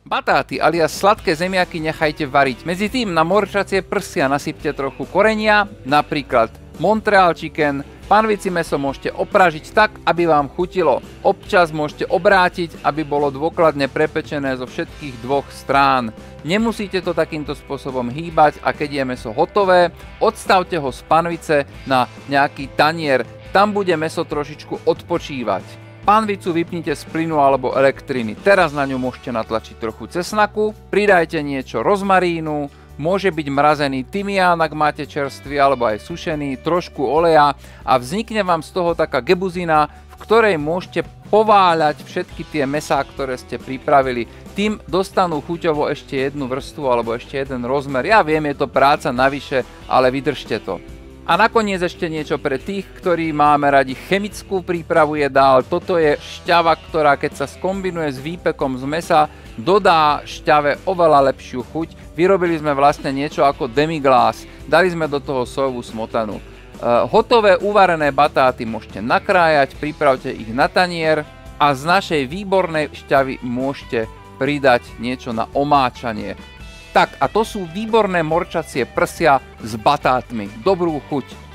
Batáty alias sladké zemiaky nechajte variť. Medzi tým na morčacie prsia nasypte trochu korenia, napríklad Montreal chicken. Panvici mäso môžete opražiť tak, aby vám chutilo. Občas môžete obrátiť, aby bolo dôkladne prepečené zo všetkých dvoch strán. Nemusíte to takýmto spôsobom hýbať a keď je mäso hotové, odstavte ho z panvice na nejaký tanier. Tam bude mäso trošičku odpočívať. Panvicu vypnite z plynu alebo elektriny. Teraz na ňu môžete natlačiť trochu cesnaku, pridajte niečo rozmarínu, môže byť mrazený tymián, ak máte čerstvý alebo aj sušený, trošku oleja a vznikne vám z toho taká gebuzina, v ktorej môžete pováľať všetky tie mäsá, ktoré ste pripravili. Tým dostanú chuťovo ešte jednu vrstvu alebo ešte jeden rozmer. Ja viem, je to práca navyše, ale vydržte to. A nakoniec ešte niečo pre tých, ktorí máme radi chemickú prípravu jedál. Toto je šťava, ktorá keď sa skombinuje s výpekom z mäsa, dodá šťave oveľa lepšiu chuť. Vyrobili sme vlastne niečo ako demi-glace. Dali sme do toho sojovú smotanu. Hotové uvarené batáty môžete nakrájať, pripravte ich na tanier a z našej výbornej šťavy môžete pridať niečo na omáčanie. Tak a to sú výborné morčacie prsia s batátmi. Dobrú chuť!